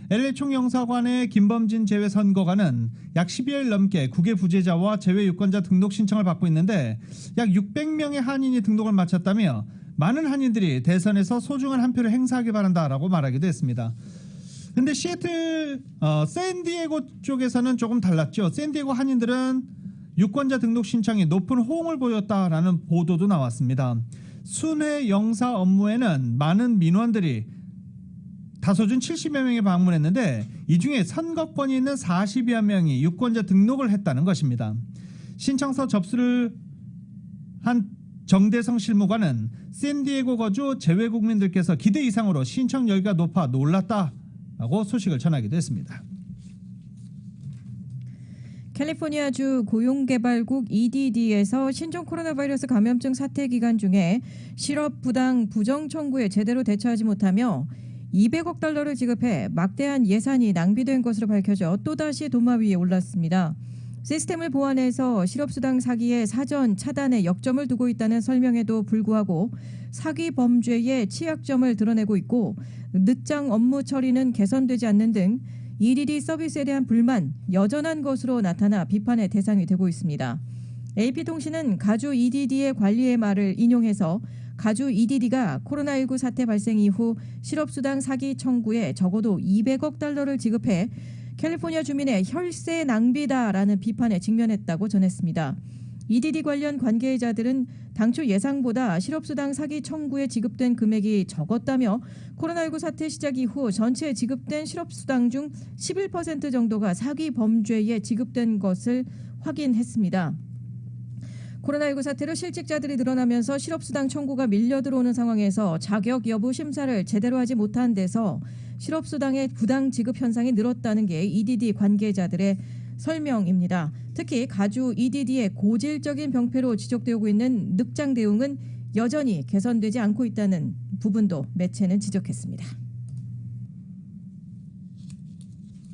LA 총영사관의 김범진 재외선거관은 약 12일 넘게 국외 부재자와 재외 유권자 등록 신청을 받고 있는데 약 600명의 한인이 등록을 마쳤다며 많은 한인들이 대선에서 소중한 한 표를 행사하기 바란다라고 말하기도 했습니다. 근데 시애틀 샌디에고 쪽에서는 조금 달랐죠. 샌디에고 한인들은 유권자 등록 신청에 높은 호응을 보였다라는 보도도 나왔습니다. 순회 영사 업무에는 많은 민원들이 다소준 70여 명이 방문했는데 이 중에 선거권이 있는 40여 명이 유권자 등록을 했다는 것입니다. 신청서 접수를 한 정대성 실무관은 샌디에고 거주 재외국민들께서 기대 이상으로 신청 열기가 높아 놀랐다라고 소식을 전하기도 했습니다. 캘리포니아주 고용개발국 EDD에서 신종 코로나 바이러스 감염증 사태 기간 중에 실업 부당 부정 청구에 제대로 대처하지 못하며 200억 달러를 지급해 막대한 예산이 낭비된 것으로 밝혀져 또다시 도마 위에 올랐습니다. 시스템을 보완해서 실업수당 사기의 사전 차단에 역점을 두고 있다는 설명에도 불구하고 사기 범죄의 취약점을 드러내고 있고 늦장 업무 처리는 개선되지 않는 등 EDD 서비스에 대한 불만 여전한 것으로 나타나 비판의 대상이 되고 있습니다. AP통신은 가주 EDD의 관리의 말을 인용해서 가주 EDD가 코로나19 사태 발생 이후 실업수당 사기 청구에 적어도 200억 달러를 지급해 캘리포니아 주민의 혈세 낭비다라는 비판에 직면했다고 전했습니다. EDD 관련 관계자들은 당초 예상보다 실업수당 사기 청구에 지급된 금액이 적었다며 코로나19 사태 시작 이후 전체 지급된 실업수당 중 11% 정도가 사기 범죄에 지급된 것을 확인했습니다. 코로나19 사태로 실직자들이 늘어나면서 실업수당 청구가 밀려 들어오는 상황에서 자격 여부 심사를 제대로 하지 못한 데서 실업수당의 부당 지급 현상이 늘었다는 게 EDD 관계자들의 설명입니다. 특히 가주 EDD의 고질적인 병폐로 지적되고 있는 늑장 대응은 여전히 개선되지 않고 있다는 부분도 매체는 지적했습니다.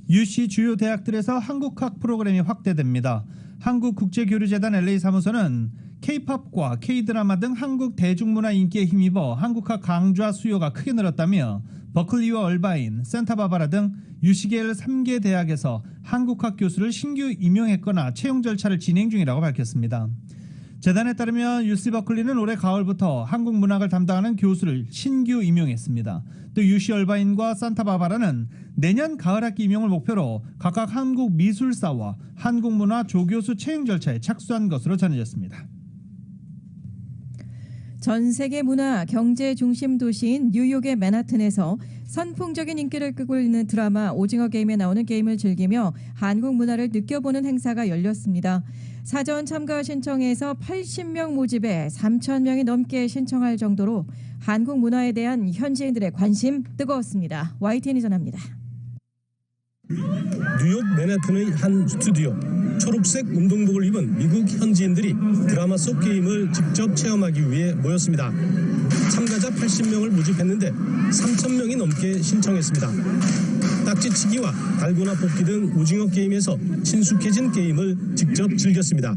UC 주요 대학들에서 한국학 프로그램이 확대됩니다. 한국국제교류재단 LA 사무소는 K-팝과 K-드라마 등 한국 대중문화 인기에 힘입어 한국학 강좌 수요가 크게 늘었다며 버클리와 얼바인, 산타바바라 등 UC계열 3개 대학에서 한국학 교수를 신규 임용했거나 채용 절차를 진행 중이라고 밝혔습니다. 재단에 따르면 UC 버클리는 올해 가을부터 한국 문학을 담당하는 교수를 신규 임용했습니다. 또 UC 얼바인과 산타바바라는 내년 가을 학기 임용을 목표로 각각 한국 미술사와 한국 문화 조교수 채용 절차에 착수한 것으로 전해졌습니다. 전 세계 문화 경제 중심 도시인 뉴욕의 맨하튼에서 선풍적인 인기를 끄고 있는 드라마 오징어 게임에 나오는 게임을 즐기며 한국 문화를 느껴보는 행사가 열렸습니다. 사전 참가 신청에서 80명 모집에 3,000명이 넘게 신청할 정도로 한국 문화에 대한 현지인들의 관심 뜨거웠습니다. YTN이 전합니다. 뉴욕 맨하튼의 한 스튜디오. 초록색 운동복을 입은 미국 현지인들이 드라마 속 게임을 직접 체험하기 위해 모였습니다. 참가자 80명을 모집했는데 3,000명이 넘게 신청했습니다. 딱지치기와 달고나 뽑기 등 오징어 게임에서 친숙해진 게임을 직접 즐겼습니다.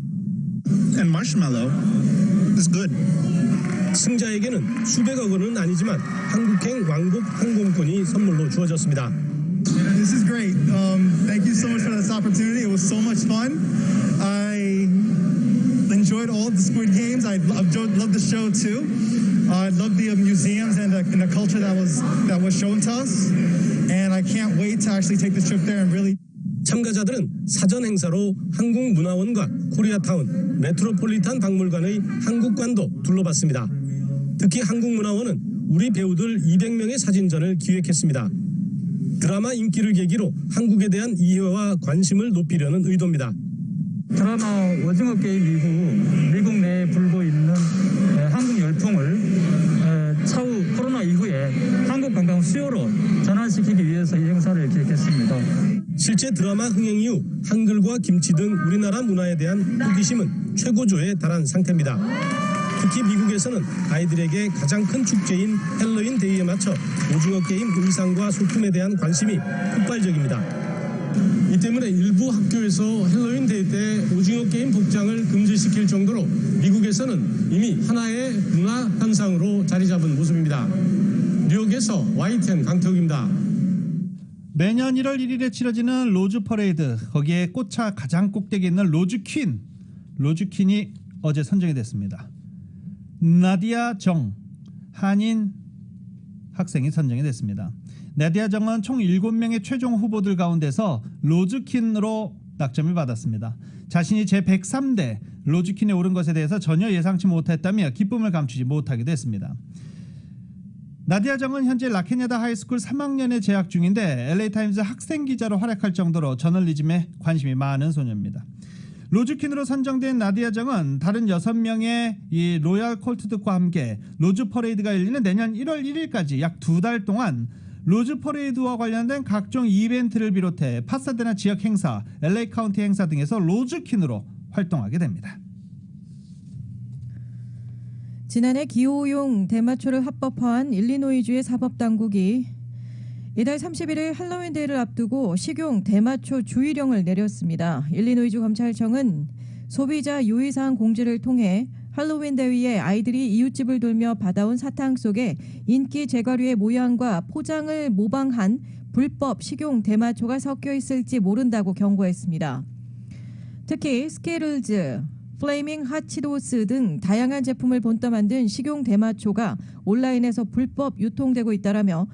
And marshmallow is good. 승자에게는 수백억 원은 아니지만 한국행 왕복 항공권이 선물로 주어졌습니다. This is great. Thank you so much for this opportunity. It was so much fun. I enjoyed all of the Squid Games. I loved the show too. I loved the museums and the culture that was shown to us. And I can't wait to actually take this trip there and really. 참가자들은 사전 행사로 한국문화원과 코리아타운, 메트로폴리탄 박물관의 한국관도 둘러봤습니다. 특히 한국문화원은 우리 배우들 200명의 사진전을 기획했습니다. 드라마 인기를 계기로 한국에 대한 이해와 관심을 높이려는 의도입니다. 드라마 오징어 게임 이후 미국 내에 불고 있는 한국 열풍을 차후 코로나 이후에 한국 관광 수요로 전환시키기 위해서 이 행사를 기획했습니다. 실제 드라마 흥행 이후 한글과 김치 등 우리나라 문화에 대한 호기심은 최고조에 달한 상태입니다. 특히 미국에서는 아이들에게 가장 큰 축제인 헬로윈 데이에 맞춰 오징어 게임 의상과 소품에 대한 관심이 폭발적입니다. 이 때문에 일부 학교에서 헬로윈 데이 때 오징어 게임 복장을 금지시킬 정도로 미국에서는 이미 하나의 문화 현상으로 자리 잡은 모습입니다. 뉴욕에서 YTN 강태욱입니다. 매년 1월 1일에 치러지는 로즈 퍼레이드, 거기에 꽃차 가장 꼭대기에 있는 로즈 퀸이 어제 선정이 됐습니다. 나디아 정, 한인 학생이 선정이 됐습니다. 나디아 정은 총 7명의 최종 후보들 가운데서 로즈퀸으로 낙점을 받았습니다. 자신이 제103대 로즈퀸에 오른 것에 대해서 전혀 예상치 못했다며 기쁨을 감추지 못하기도 했습니다. 나디아 정은 현재 라케냐다 하이스쿨 3학년에 재학 중인데 LA타임즈 학생 기자로 활약할 정도로 저널리즘에 관심이 많은 소녀입니다. 로즈퀸으로 선정된 나디아 정은 다른 6명의 이 로얄 콜트드과 함께 로즈 퍼레이드가 열리는 내년 1월 1일까지 약 2달 동안 로즈 퍼레이드와 관련된 각종 이벤트를 비롯해 파사데나 지역 행사, LA 카운티 행사 등에서 로즈퀸으로 활동하게 됩니다. 지난해 기호용 대마초를 합법화한 일리노이주의 사법당국이 이달 31일 할로윈 데이를 앞두고 식용 대마초 주의령을 내렸습니다. 일리노이주 검찰청은 소비자 유의사항 공지를 통해 할로윈 대위에 아이들이 이웃집을 돌며 받아온 사탕 속에 인기 제과류의 모양과 포장을 모방한 불법 식용 대마초가 섞여 있을지 모른다고 경고했습니다. 특히 스케일즈, 플레이밍 핫치도스 등 다양한 제품을 본떠 만든 식용 대마초가 온라인에서 불법 유통되고 있다라며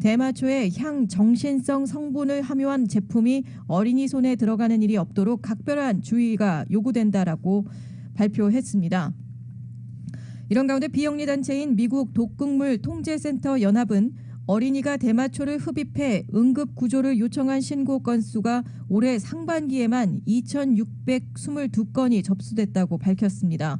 대마초에 향 정신성 성분을 함유한 제품이 어린이 손에 들어가는 일이 없도록 각별한 주의가 요구된다라고 발표했습니다. 이런 가운데 비영리 단체인 미국 독극물 통제센터 연합은 어린이가 대마초를 흡입해 응급 구조를 요청한 신고 건수가 올해 상반기에만 2,622건이 접수됐다고 밝혔습니다.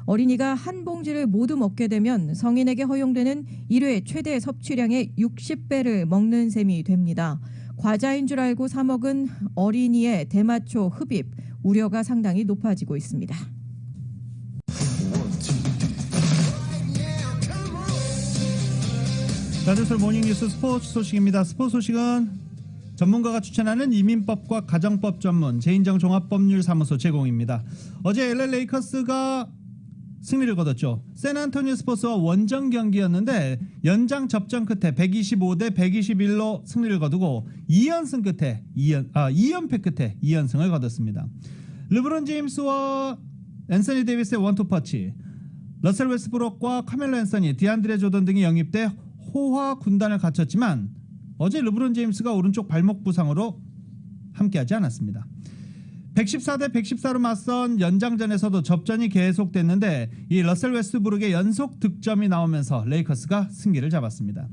어린이가 한 봉지를 모두 먹게 되면 성인에게 허용되는 1회 최대 섭취량의 60배를 먹는 셈이 됩니다. 과자인 줄 알고 사 먹은 어린이의 대마초 흡입 우려가 상당히 높아지고 있습니다. 자주설 모닝뉴스 스포츠 소식입니다. 스포츠 소식은 전문가가 추천하는 이민법과 가정법 전문 제인정 종합법률사무소 제공입니다. 어제 LA 레이커스가 승리를 거뒀죠. 샌안토니오 스퍼스와 원정 경기였는데 연장 접전 끝에 125대 121로 승리를 거두고 2연패 끝에 2연승을 거뒀습니다. 르브론 제임스와 앤서니 데이비스의 원투퍼치, 러셀 웨스브룩과 카멜로 앤서니, 디안드레 조던 등이 영입돼 호화 군단을 갖췄지만 어제 르브론 제임스가 오른쪽 발목 부상으로 함께하지 않았습니다. 114대 114로 맞선 연장전에서도 접전이 계속됐는데 이 러셀 웨스트브룩의 연속 득점이 나오면서 레이커스가 승기를 잡았습니다.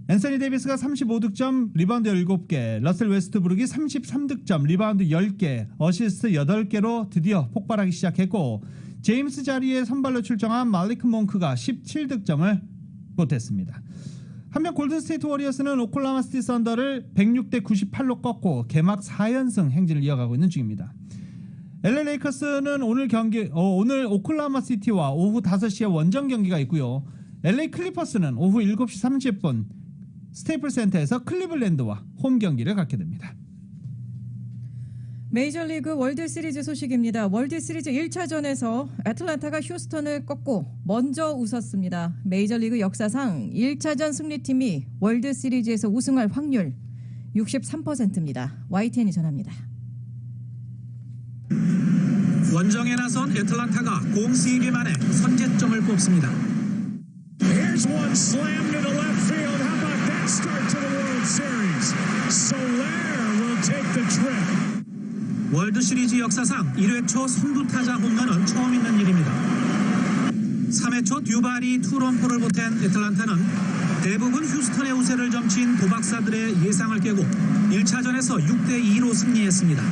앤서니 데이비스가 35득점, 리바운드 7개, 러셀 웨스트브룩이 33득점, 리바운드 10개, 어시스트 8개로 드디어 폭발하기 시작했고 제임스 자리에 선발로 출정한 말리크 몽크가 17득점을 보탰습니다. 한편 골든스테이트 워리어스는 오클라호마 시티 선더를 106대 98로 꺾고 개막 4연승 행진을 이어가고 있는 중입니다. LA 레이커스는 오늘 오클라호마 시티와 오후 5시에 원정 경기가 있고요. LA 클리퍼스는 오후 7시 30분 스테이플 센터에서 클리블랜드와 홈 경기를 갖게 됩니다. 메이저리그 월드시리즈 소식입니다. 월드시리즈 1차전에서 애틀란타가 휴스턴을 꺾고 먼저 웃었습니다. 메이저리그 역사상 1차전 승리팀이 월드시리즈에서 우승할 확률 63%입니다. YTN이 전합니다. 원정에 나선 애틀란타가 공 3개 만에 선제점을 뽑습니다. Here's one slam to the left field. How about that start to the World Series? Soler will take the trip. 월드시리즈 역사상 1회 초 선두타자 홈런은 처음 있는 일입니다. 3회 초 듀발이 투런포를 보탠 애틀란타는 대부분 휴스턴의 우세를 점친 도박사들의 예상을 깨고 1차전에서 6대2로 승리했습니다.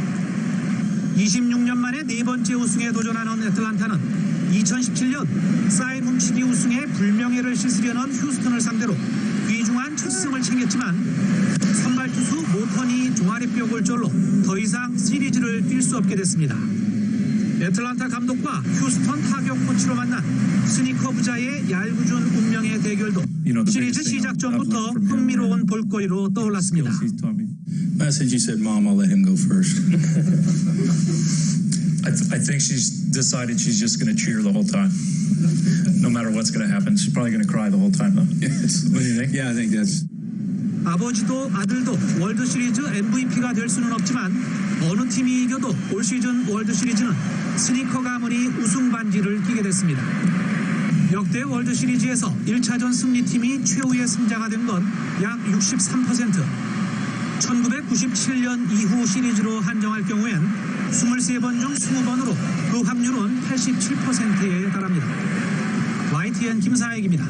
26년 만에 네 번째 우승에 도전하는 애틀란타는 2017년 사인 훔치기 우승에 불명예를 씻으려는 휴스턴을 상대로 귀중한 첫 승을 챙겼지만 선발 투수 모턴이 종아리뼈 골절로 더 이상 시리즈를 뛸 수 없게 됐습니다. 애틀란타 감독과 휴스턴 타격 코치로 만난 스니커 부자의 얄궂은 운명의 대결도 시리즈 시작 전부터 흥미로운 볼거리로 떠올랐습니다. Message, you said, Mom, I'll let him go first. I think she's decided she's just going to cheer the whole time. No matter what's going to happen. She's probably going to cry the whole time, though. Yes. What do you think? Yeah, I think that's... 아버지도 아들도 월드시리즈 MVP가 될 수는 없지만 어느 팀이 이겨도 올 시즌 월드시리즈는 스니커 가문이 우승 반지를 끼게 됐습니다. 역대 월드시리즈에서 1차전 승리팀이 최후의 승자가 된 건 약 63%. 1997년 이후 시리즈로 한정할 경우엔 23번 중 20번으로 그 확률은 87%에 달합니다. YTN 김사익입니다.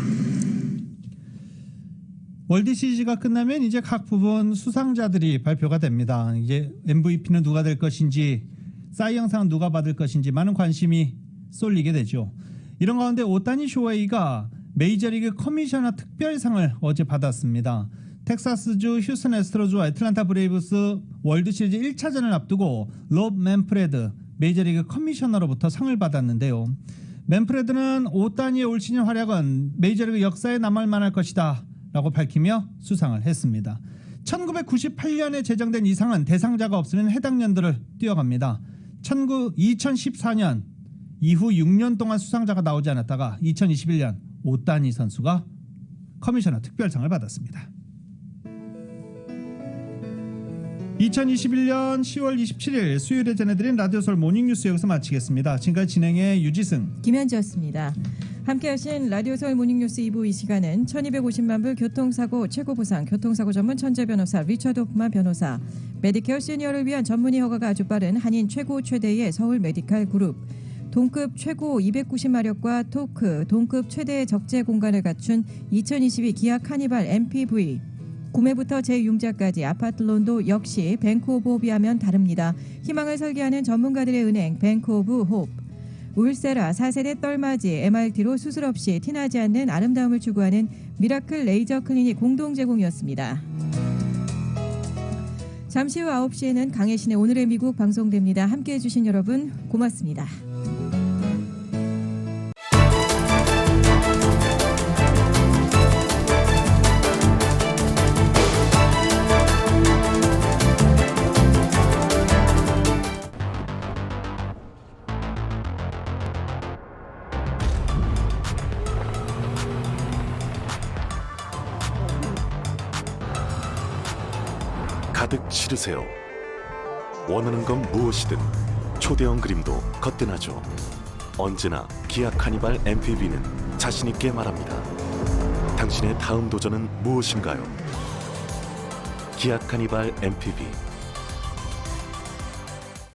월드시리즈가 끝나면 이제 각 부분 수상자들이 발표가 됩니다. 이제 MVP는 누가 될 것인지, 사이 영상은 누가 받을 것인지 많은 관심이 쏠리게 되죠. 이런 가운데 오타니 쇼헤이가 메이저리그 커미셔너 특별상을 어제 받았습니다. 텍사스주 휴스턴 애스트로즈와 애틀란타 브레이브스 월드시리즈 1차전을 앞두고 롭 맨프레드 메이저리그 커미셔너로부터 상을 받았는데요. 맨프레드는 오타니의 올 시즌 활약은 메이저리그 역사에 남을 만할 것이다 라고 밝히며 수상을 했습니다. 1998년에 제정된 이 상은 대상자가 없으면 해당 연도를 뛰어갑니다. 2014년 이후 6년 동안 수상자가 나오지 않았다가 2021년 오타니 선수가 커미셔너 특별상을 받았습니다. 2021년 10월 27일 수요일에 전해드린 라디오서울 모닝뉴스 여기서 마치겠습니다. 지금까지 진행의 유지승, 김현지였습니다. 함께하신 라디오서울 모닝뉴스 2부 이 시간은 1250만 불 교통사고 최고보상 교통사고 전문 천재 변호사 리처드 호프만 변호사, 메디케어 시니어를 위한 전문의 허가가 아주 빠른 한인 최고 최대의 서울 메디칼 그룹, 동급 최고 290마력과 토크, 동급 최대의 적재 공간을 갖춘 2022 기아 카니발 MPV, 구매부터 재융자까지 아파트론도 역시 뱅크 오브 홉이 하면 다릅니다. 희망을 설계하는 전문가들의 은행 뱅크 오브 홉, 울세라 4세대 떨맞이 MRT로 수술 없이 티나지 않는 아름다움을 추구하는 미라클 레이저 클리닉 공동 제공이었습니다. 잠시 후 9시에는 강혜신의 오늘의 미국 방송됩니다. 함께해 주신 여러분 고맙습니다. 가득 실으세요. 원하는 건 무엇이든 초대형 그림도 거뜬하죠. 언제나 기아 카니발 MPV는 자신있게 말합니다. 당신의 다음 도전은 무엇인가요? 기아 카니발 MPV